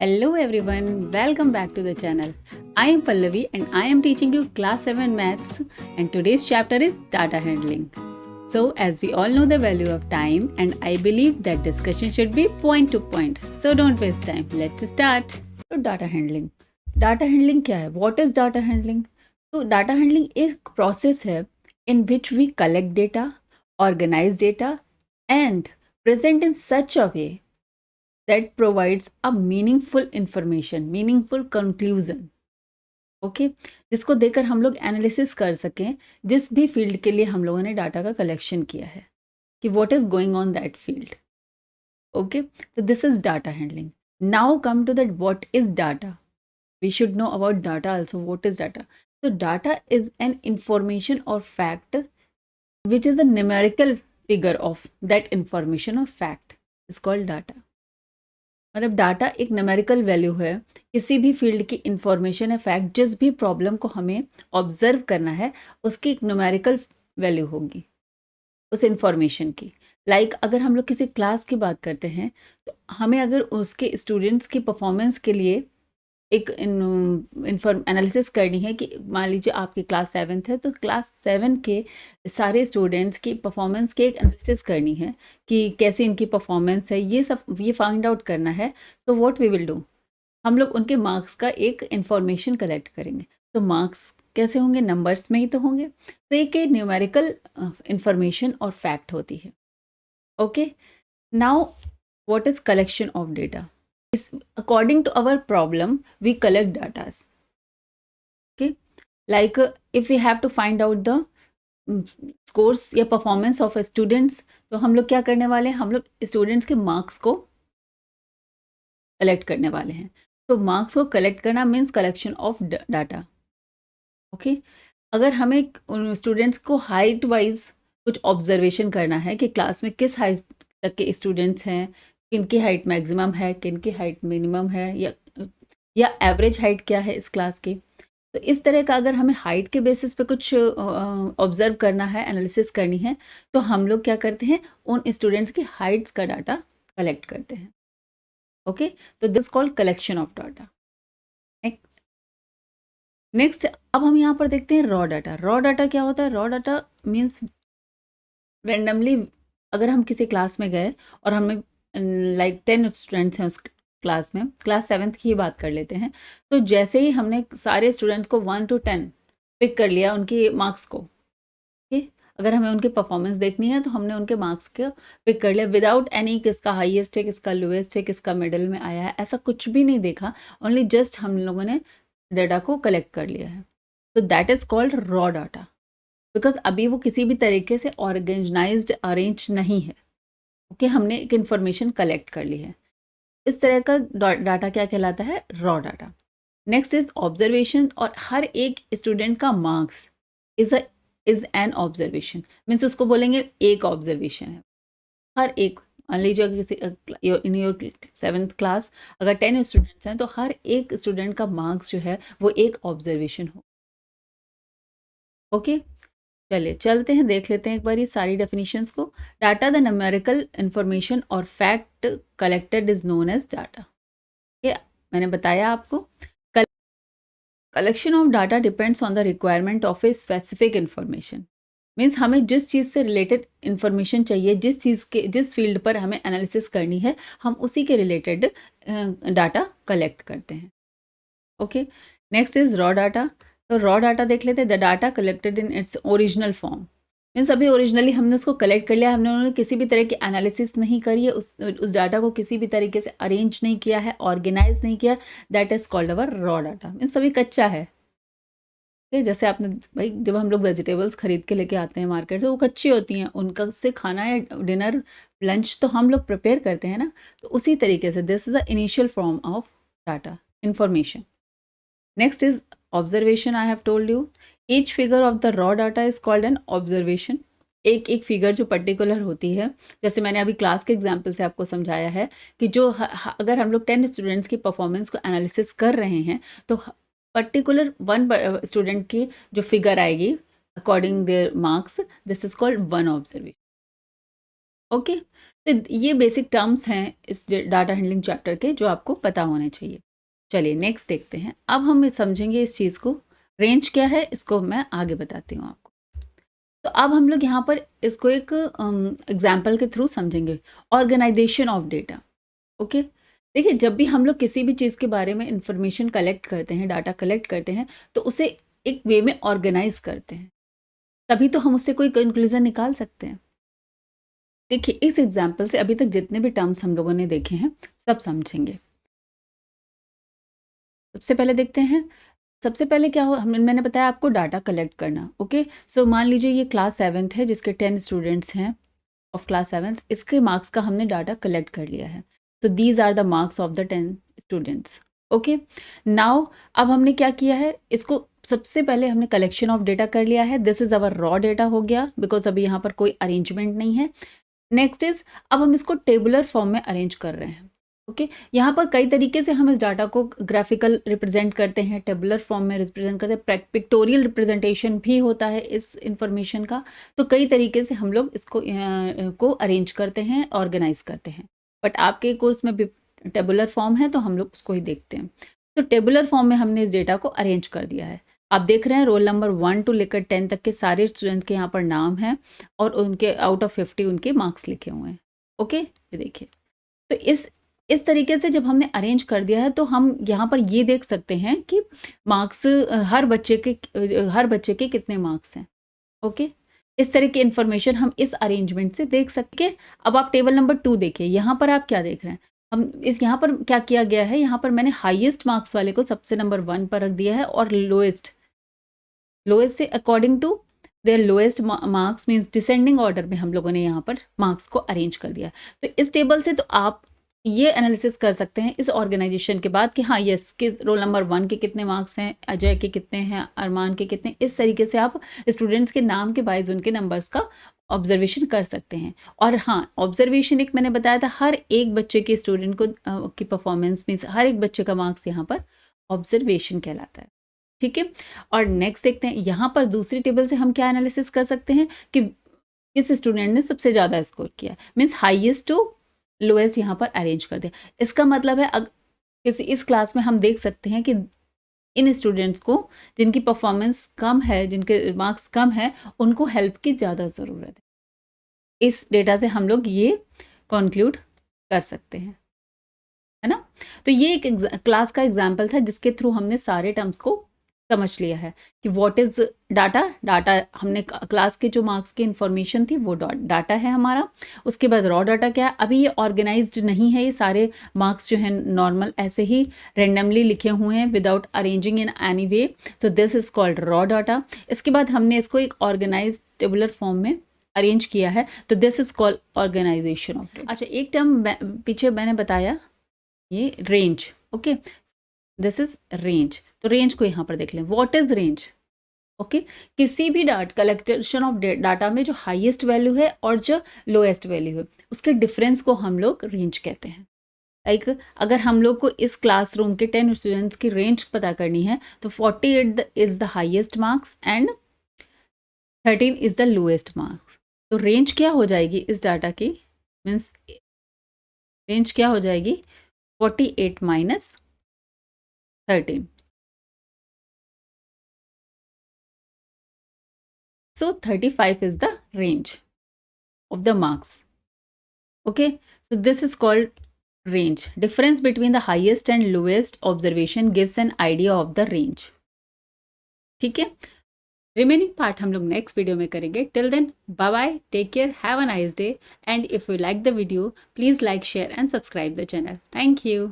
Hello everyone, welcome back to the channel. I am Pallavi and I am teaching you class 7 maths and today's chapter is data handling. So as we all know the value of time and I believe that discussion should be point to point. So don't waste time. Let's start. So data handling. Data handling क्या है? What is data handling? तो data handling एक process है in which we collect data, organize data and present in such a way that provides a meaningful information, meaningful conclusion. Okay जिसको देकर हम लोग analysis कर सकें जिस भी फील्ड के लिए हम लोगों ने डाटा का कलेक्शन किया है कि what is going on that field. Okay तो this is data handling. Now come to that what is data. we should know about data also. What is data? So data is an information or fact which is a numerical figure of that information or fact is called data. मतलब data एक numerical value है किसी भी field की information है fact जिस भी problem को हमें ऑब्जर्व करना है उसकी एक न्यूमेरिकल वैल्यू होगी उस इंफॉर्मेशन की. लाइक अगर हम लोग किसी क्लास की बात करते हैं तो हमें अगर उसके स्टूडेंट्स की परफॉर्मेंस के लिए एक एनालिसिस करनी है कि मान लीजिए आपकी क्लास 7th है तो क्लास 7 के सारे स्टूडेंट्स की परफॉर्मेंस की एक एनालिसिस करनी है कि कैसी इनकी परफॉर्मेंस है ये सब ये फाइंड आउट करना है. तो व्हाट वी विल डू, हम लोग उनके मार्क्स का एक इंफॉर्मेशन कलेक्ट करेंगे. तो मार्क्स कैसे होंगे, नंबर्स में ही तो होंगे. तो एक न्यूमेरिकल इंफॉर्मेशन और फैक्ट होती है. Okay now what is collection of data. According to our problem, we collect data. Okay, like if we have to find out the scores या performance of students, तो हम लोग क्या करने वाले हैं, हम लोग स्टूडेंट्स के मार्क्स को कलेक्ट करने वाले हैं. तो मार्क्स को कलेक्ट करना means collection of data. Okay अगर हमें स्टूडेंट्स को हाइट वाइज कुछ ऑब्जर्वेशन करना है कि क्लास में किस हाइट तक के स्टूडेंट्स हैं, किनकी हाइट मैक्सिमम है, किनकी हाइट मिनिमम है, या एवरेज हाइट क्या है इस क्लास की. तो इस तरह का अगर हमें हाइट के बेसिस पे कुछ ऑब्जर्व करना है, एनालिसिस करनी है, तो हम लोग क्या करते हैं, उन स्टूडेंट्स की हाइट्स का डाटा कलेक्ट करते हैं. ओके तो this called collection of data. Next अब हम यहाँ पर देखते हैं रॉ डाटा. रॉ डाटा क्या होता है? रॉ डाटा मीन्स रेंडमली अगर हम किसी क्लास में गए और हमें लाइक 10 स्टूडेंट्स हैं उस क्लास में, क्लास 7th की ही बात कर लेते हैं. तो जैसे ही हमने सारे स्टूडेंट्स को 1 to 10 पिक कर लिया उनकी मार्क्स को, ठीक, अगर हमें उनकी परफॉर्मेंस देखनी है तो हमने उनके मार्क्स को पिक कर लिया विदाउट एनी किसका हाईएस्ट है, किसका लोएस्ट है, किसका मिडल में आया है, ऐसा कुछ भी नहीं देखा. ओनली जस्ट हम लोगों ने डाटा को कलेक्ट कर लिया है. तो that is called raw data because अभी वो किसी भी तरीके से ऑर्गेनाइज्ड अरेंज नहीं है. ओके हमने एक इन्फॉर्मेशन कलेक्ट कर ली है. इस तरह का डाटा क्या कहलाता है? Raw data. Next is observation. और हर एक स्टूडेंट का marks is an observation. Means उसको बोलेंगे एक ऑब्जर्वेशन है. हर एक मान लीजिए किसी इन योर 7th क्लास अगर 10 स्टूडेंट्स हैं तो हर एक स्टूडेंट का मार्क्स जो है वो एक ऑब्जर्वेशन हो. ओके चलिए चलते हैं, देख लेते हैं एक बार ये सारी डेफिनेशंस को. डाटा द न्यूमेरिकल इंफॉर्मेशन और fact collected is known as data. ये मैंने बताया आपको. Collection of data depends on the requirement of a specific information. Means हमें जिस चीज़ से रिलेटेड इन्फॉर्मेशन चाहिए, जिस फील्ड पर हमें एनालिसिस करनी है, हम उसी के रिलेटेड डाटा कलेक्ट करते हैं. Okay next is raw data. तो रॉ डाटा देख लेते हैं. The data collected in its original form. Means अभी ओरिजिनली हमने उसको कलेक्ट कर लिया, हमने उन्होंने किसी भी तरह की एनालिसिस नहीं करी है, उस डाटा को किसी भी तरीके से अरेंज नहीं किया है, ऑर्गेनाइज नहीं किया. That is called our raw data. Means अभी कच्चा है. ठीक, जैसे आपने भाई जब हम लोग वेजिटेबल्स खरीद के लेके आते हैं मार्केट तो वो कच्ची होती हैं, उनका उससे खाना या डिनर लंच तो हम लोग प्रिपेयर करते हैं ना. तो उसी तरीके से this is the initial form of data information. Next is observation. I have told you each figure of the raw data is called an observation. एक एक फिगर जो पर्टिकुलर होती है, जैसे मैंने अभी क्लास के एग्जाम्पल से आपको समझाया है कि जो अगर हम लोग 10 स्टूडेंट्स की परफॉर्मेंस को एनालिसिस कर रहे हैं तो पर्टिकुलर वन स्टूडेंट की जो फिगर आएगी according there marks, this is called one observation. Okay, तो ये बेसिक टर्म्स हैं इस डाटा हैंडलिंग चैप्टर के जो आपको पता होने चाहिए। चलिए नेक्स्ट देखते हैं। अब हम समझेंगे इस चीज़ को, रेंज क्या है इसको मैं आगे बताती हूँ आपको। तो अब हम लोग यहाँ पर इसको एक एग्जाम्पल के थ्रू समझेंगे, ऑर्गेनाइजेशन ऑफ डेटा। ओके, देखिए जब भी हम लोग किसी भी चीज़ के बारे में इंफॉर्मेशन कलेक्ट करते हैं, डाटा कलेक्ट करते हैं, तो उसे एक वे में ऑर्गेनाइज करते हैं, तभी तो हम उससे कोई कंक्लूजन निकाल सकते हैं। देखिए इस एग्जाम्पल से अभी तक जितने भी टर्म्स हम लोगों ने देखे हैं सब समझेंगे। सबसे पहले देखते हैं, सबसे पहले क्या हो, मैंने बताया आपको डाटा कलेक्ट करना। ओके, सो मान लीजिए ये क्लास 7th है जिसके 10 स्टूडेंट्स हैं ऑफ क्लास 7th, इसके मार्क्स का हमने डाटा कलेक्ट कर लिया है। तो these are the marks of the 10 students. Okay, now अब हमने क्या किया है, इसको सबसे पहले हमने कलेक्शन ऑफ डेटा कर लिया है। This is our raw data हो गया, बिकॉज अभी यहाँ पर कोई अरेंजमेंट नहीं है। नेक्स्ट इज, अब हम इसको टेबुलर फॉर्म में अरेंज कर रहे हैं। ओके, यहाँ पर कई तरीके से हम इस डाटा को ग्राफिकल रिप्रेजेंट करते हैं, टेबुलर फॉर्म में रिप्रेजेंट करते हैं, पिक्टोरियल रिप्रेजेंटेशन भी होता है इस इंफॉर्मेशन का। तो कई तरीके से हम लोग इसको को अरेंज करते हैं, ऑर्गेनाइज करते हैं, बट आपके कोर्स में भी टेबुलर फॉर्म है तो हम लोग उसको ही देखते हैं। तो टेबुलर फॉर्म में हमने इस डेटा को अरेंज कर दिया है। आप देख रहे हैं रोल नंबर 1 to लेकर 10 तक के सारे स्टूडेंट के यहाँ पर नाम हैं और उनके आउट ऑफ 50 उनके मार्क्स लिखे हुए हैं। ओके, ये देखिए, तो इस तरीके से जब हमने अरेंज कर दिया है तो हम यहाँ पर ये देख सकते हैं कि मार्क्स हर बच्चे के कितने मार्क्स हैं। ओके, इस तरह की इन्फॉर्मेशन हम इस अरेंजमेंट से देख सकते। अब आप टेबल नंबर 2 देखिए, यहाँ पर आप क्या देख रहे हैं, हम इस यहाँ पर क्या किया गया है, यहाँ पर मैंने हाईएस्ट मार्क्स वाले को सबसे नंबर 1 पर रख दिया है और लोएस्ट से according to their lowest marks means descending order में हम लोगों ने यहाँ पर मार्क्स को अरेंज कर दिया। तो इस टेबल से तो आप ये एनालिसिस कर सकते हैं इस ऑर्गेनाइजेशन के बाद कि हाँ यस, कि रोल नंबर 1 के कितने मार्क्स हैं, अजय के कितने हैं, अरमान के कितने। इस तरीके से आप स्टूडेंट्स के नाम के वाइज उनके नंबर्स का ऑब्जर्वेशन कर सकते हैं। और हाँ, ऑब्जर्वेशन एक मैंने बताया था, हर एक बच्चे के स्टूडेंट को की परफॉर्मेंस मीन्स हर एक बच्चे का मार्क्स यहाँ पर ऑब्जर्वेशन कहलाता है। ठीक है, और नेक्स्ट देखते हैं, यहाँ पर दूसरी टेबल से हम क्या एनालिसिस कर सकते हैं कि इस स्टूडेंट ने सबसे ज़्यादा स्कोर किया, मीन्स हाईएस्ट टू लोएस्ट यहाँ पर अरेंज कर दिया। इसका मतलब है किसी इस क्लास में हम देख सकते हैं कि इन स्टूडेंट्स को जिनकी परफॉर्मेंस कम है, जिनके मार्क्स कम है, उनको हेल्प की ज़्यादा ज़रूरत है। इस डेटा से हम लोग ये कंक्लूड कर सकते हैं, है ना। तो ये एक क्लास का एग्जाम्पल था जिसके थ्रू हमने सारे टर्म्स को समझ लिया है कि व्हाट इज़ डाटा हमने क्लास के जो मार्क्स की इन्फॉर्मेशन थी वो डाटा है हमारा। उसके बाद रॉ डाटा क्या है, अभी ये ऑर्गेनाइज्ड नहीं है, ये सारे मार्क्स जो हैं नॉर्मल ऐसे ही रेंडमली लिखे हुए हैं without arranging in any way, तो this is called raw data. इसके बाद हमने इसको एक ऑर्गेनाइज टेबुलर फॉर्म में अरेंज किया है, तो this is called organisation of data. अच्छा, एक टर्म पीछे मैंने बताया, ये range. Okay, this is range. तो रेंज को यहाँ पर देख लें, व्हाट इज रेंज। ओके, किसी भी कलेक्शन ऑफ डाटा में जो हाईएस्ट वैल्यू है और जो लोएस्ट वैल्यू है उसके डिफरेंस को हम लोग रेंज कहते हैं। लाइक अगर हम लोग को इस क्लासरूम के 10 स्टूडेंट्स की रेंज पता करनी है तो 48 is the highest marks and 13 is the lowest marks. तो रेंज क्या हो जाएगी इस डाटा की, मीन्स रेंज क्या हो जाएगी, 48 minus 13. So 35 is the range of the marks. Okay, so this is called range. Difference between the highest and lowest observation gives an idea of the range. ठीक है, रिमेनिंग पार्ट हम लोग next video में करेंगे। Till then bye bye, take care, have a nice day, and if you like the video please like, share and subscribe the channel. Thank you.